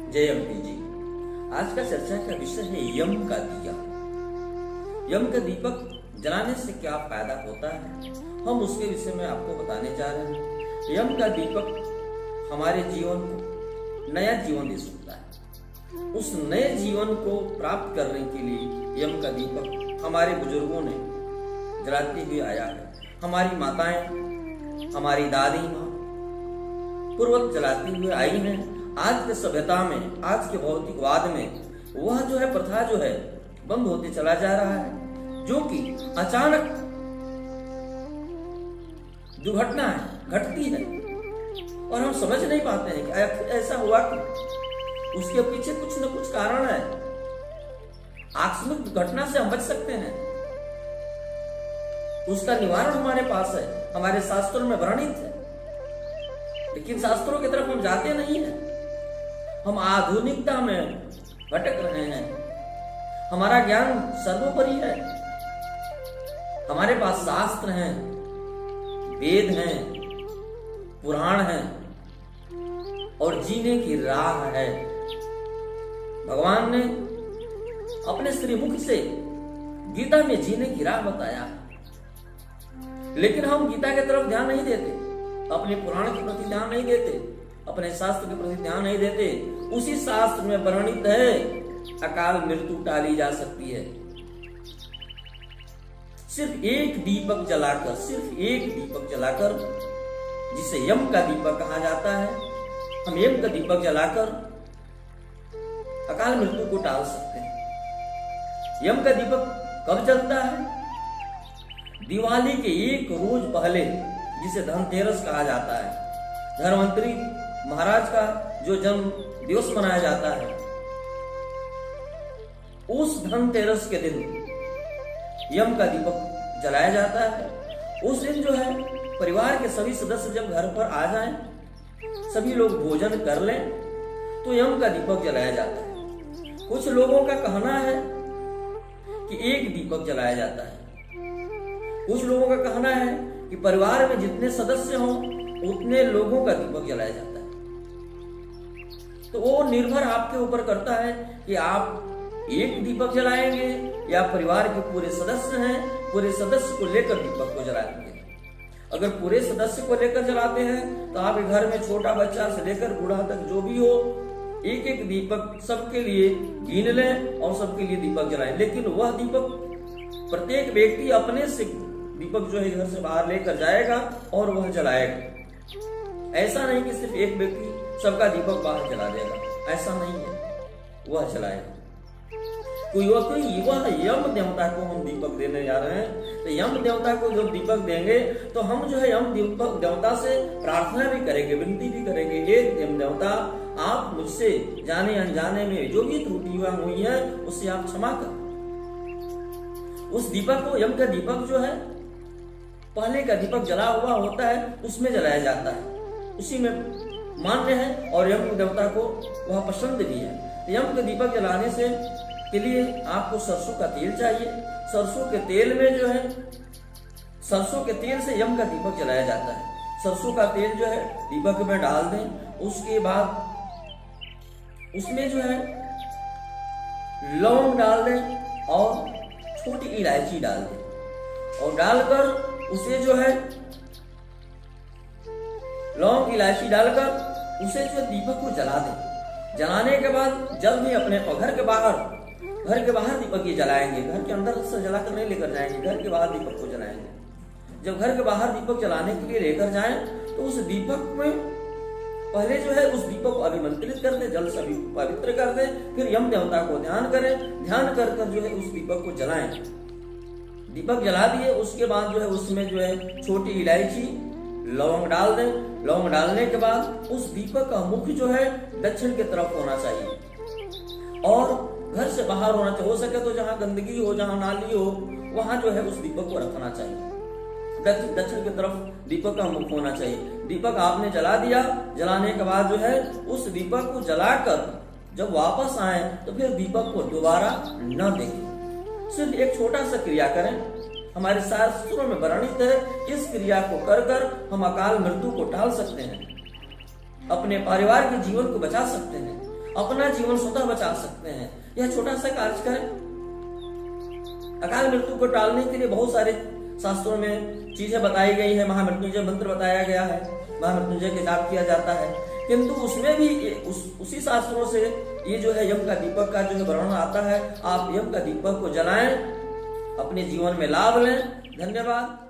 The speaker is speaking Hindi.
जय अम्बे जी। आज का चर्चा का विषय है यम का दिया। यम का दीपक जलाने से क्या फायदा होता है, हम उसके विषय में आपको बताने जा रहे हैं। यम का दीपक हमारे जीवन को नया जीवन दे सकता है। उस नए जीवन को प्राप्त करने के लिए यम का दीपक हमारे बुजुर्गों ने जलाते हुए आया है। हमारी माताएं, हमारी दादी माँ पूर्वज जलाती हुए आई हैं। आज के सभ्यता में, आज के भौतिकवाद में वह जो है प्रथा जो है बंद होते चला जा रहा है, जो कि अचानक दुर्घटना है, घटती है और हम समझ नहीं पाते हैं कि ऐसा हुआ कि उसके पीछे कुछ न कुछ कारण है। आकस्मिक घटना से हम बच सकते हैं, उसका निवारण हमारे पास है, हमारे शास्त्रों में वर्णित है। लेकिन शास्त्रों की तरफ हम जाते नहीं हैं। हम आधुनिकता में भटक रहे हैं। हमारा ज्ञान सर्वोपरि है। हमारे पास शास्त्र हैं, वेद हैं, पुराण हैं और जीने की राह है। भगवान ने अपने श्रीमुख से गीता में जीने की राह बताया, लेकिन हम गीता की तरफ ध्यान नहीं देते, अपने पुराण के प्रति ध्यान नहीं देते, अपने शास्त्र के प्रति ध्यान नहीं देते। उसी शास्त्र में वर्णित है अकाल मृत्यु टाली जा सकती है सिर्फ एक दीपक जलाकर, जिसे यम का दीपक कहा जाता है। हम यम का दीपक जलाकर अकाल मृत्यु को टाल सकते हैं। यम का दीपक कब जलता है? दिवाली के एक रोज पहले, जिसे धनतेरस कहा जाता है। धन्वंतरी महाराज का जो जन्म दिवस मनाया जाता है, उस धनतेरस के दिन यम का दीपक जलाया जाता है। उस दिन जो है परिवार के सभी सदस्य जब घर पर आ जाएं, सभी लोग भोजन कर लें, तो यम का दीपक जलाया जाता है। कुछ लोगों का कहना है कि एक दीपक जलाया जाता है। कुछ लोगों का कहना है कि परिवार में जितने सदस्य हों उतने लोगों का दीपक जलाया जाता है। तो वो निर्भर आपके ऊपर करता है कि आप एक दीपक जलाएंगे या परिवार के पूरे सदस्य हैं, पूरे सदस्य को लेकर दीपक को जलाएंगे। अगर पूरे सदस्य को लेकर जलाते हैं तो आपके घर में छोटा बच्चा से लेकर बूढ़ा तक जो भी हो, एक एक दीपक सबके लिए गिन लें और सबके लिए दीपक जलाएं। लेकिन वह दीपक प्रत्येक व्यक्ति अपने से दीपक जो है घर से बाहर लेकर जाएगा और वह जलाएगा। ऐसा नहीं कि सिर्फ एक व्यक्ति सबका दीपक बाहर जला देगा, ऐसा नहीं है, वह जलाएगा। वह यम देवता को हम दीपक देने जा रहे हैं। तो यम देवता को जो दीपक देंगे तो हम जो है यम दीपक देवता से प्रार्थना भी करेंगे, विनती भी करेंगे, हे यम देवता, आप मुझसे जाने अनजाने में जो भी त्रुटियां हुई है उससे आप क्षमा कर। उस दीपक को, यम का दीपक जो है पहले का दीपक जला हुआ होता है, उसमें जलाया जाता है, उसी में मान्य है और यम देवता को वह पसंद भी है। यम के दीपक जलाने से के लिए आपको सरसों का तेल चाहिए। सरसों के तेल में जो है, सरसों के तेल से यम का दीपक जलाया जाता है। सरसों का तेल जो है दीपक में डाल दें। उसके बाद उसमें जो है लौंग डाल दें और छोटी इलायची डाल दें और डालकर उसे जो है लौंग इलायची डालकर उसे जो दीपक को जला दें। जलाने के बाद जब भी अपने घर के बाहर दीपक ये जलाएंगे, घर के अंदर से जलाकर नहीं लेकर जाएंगे, घर के बाहर दीपक को जलाएंगे। जब घर के बाहर दीपक जलाने के लिए लेकर जाएं तो उस दीपक में पहले जो है उस दीपक को अभिमंत्रित कर दे, जल से पवित्र कर दे, फिर यम देवता को ध्यान करें। ध्यान कर जो है उस दीपक को जलाएं। दीपक जला दिए, उसके बाद जो है उसमें जो है छोटी इलायची, लौंग डाल दें। लौंग डालने के बाद उस दीपक का मुख जो है दक्षिण की तरफ होना चाहिए और घर से बाहर होना चाहिए। हो सके तो जहां गंदगी हो, जहां नाली हो, वहां जो है उस दीपक को रखना चाहिए। दक्षिण की तरफ दीपक का मुख होना चाहिए। दीपक आपने जला दिया, जलाने के बाद जो है उस दीपक को जलाकर जब वापस आए तो फिर दीपक को दोबारा न देखें, सिर्फ एक छोटा सा क्रिया करें। हमारे शास्त्रों में वर्णित है, इस क्रिया को कर हम अकाल मृत्यु को टाल सकते हैं, अपने परिवार के जीवन को बचा सकते हैं, अपना जीवन स्वतः बचा सकते हैं। यह छोटा सा कार्य करें। अकाल मृत्यु को टालने के लिए बहुत सारे शास्त्रों में चीजें बताई गई है। महामृत्युंजय मंत्र बताया गया है, महामृत्युंजय के जाप किया जाता है, किंतु उसमें भी उसी शास्त्रों से ये जो है यम का दीपक का जो है वर्णन आता है। आप यम का दीपक को जलाएं, अपने जीवन में लाभ लें। धन्यवाद।